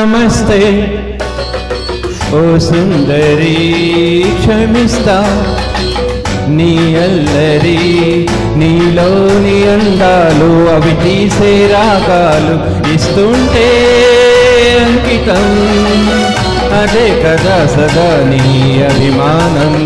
నమస్తే ఓ సుందరి క్షమిస్తా నీ అల్లరి నీలోని అందాలు అవి తీసే రాగాలు ఇస్తుంటే అంకితం అదే కదా సదా నీ అభిమానం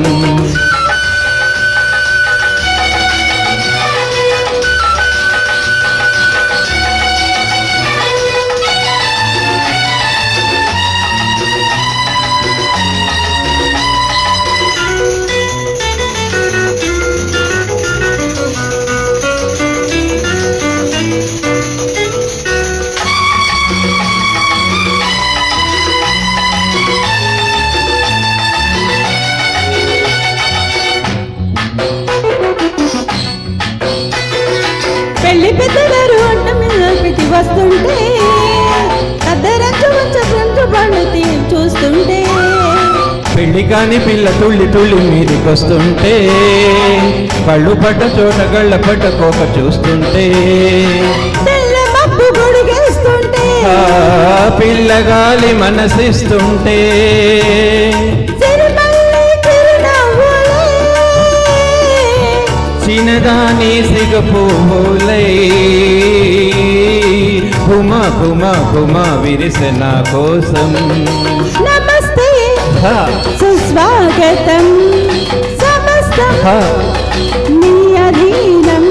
పెళ్లి పెద్దగారు అడ్డ మీద పెట్టి వస్తుంటే అద్దరంచు వంచు పండుతి చూస్తుంటే పెళ్లి కాని పిల్ల తుళ్ళి తుళ్ళి మీదికొస్తుంటే కళ్ళు పట్ట చోట గళ్ళ పట్ట కోక చూస్తుంటే తెల్ల మబ్బు గొడిగేస్తుంటే పిల్లగాలి మనసిస్తుంటే చిన్నదాని సిగపువ్వులై కుమా కుమా కుమా విరిసె నా కోసం నమస్తే సుస్వాగతం సమస్తం నీ అధీనం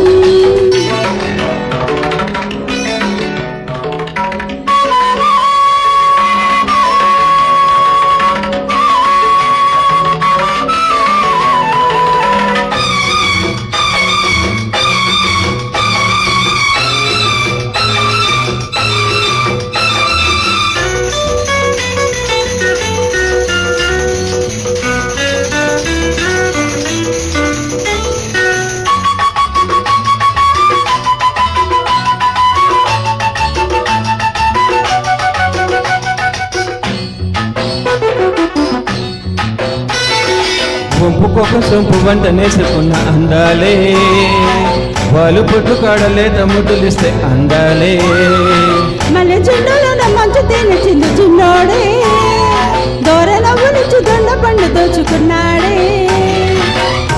వంపుకొక సొంపు వంట నేసుకున్న అందాలే వాళ్ళు పుట్టు కాడలే తమ్ముడులిస్తే అందాలే మళ్ళీ చుండలో మంచు తేనె చిందు చిన్నోడే దూరనవ్వు నుంచి దొండ పండు దోచుకున్నాడే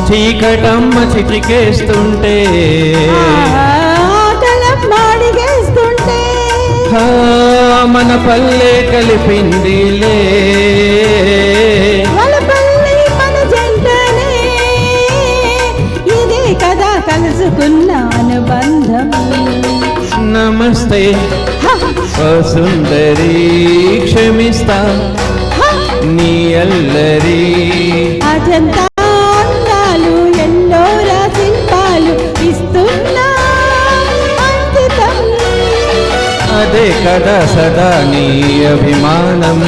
చీకటమ్మ చిటికేస్తుంటే మాడిగేస్తుంటే మన పల్లె కలిపిందిలే కదా కలుసుకున్న అనుబంధం నమస్తే ఓ సుందరి క్షమిస్తా నీ అల్లరి అజంతా అందాలు ఎల్లోరా శిల్పాలు ఇస్తున్నా అంకితం అదే కదా సదా నీ అభిమానం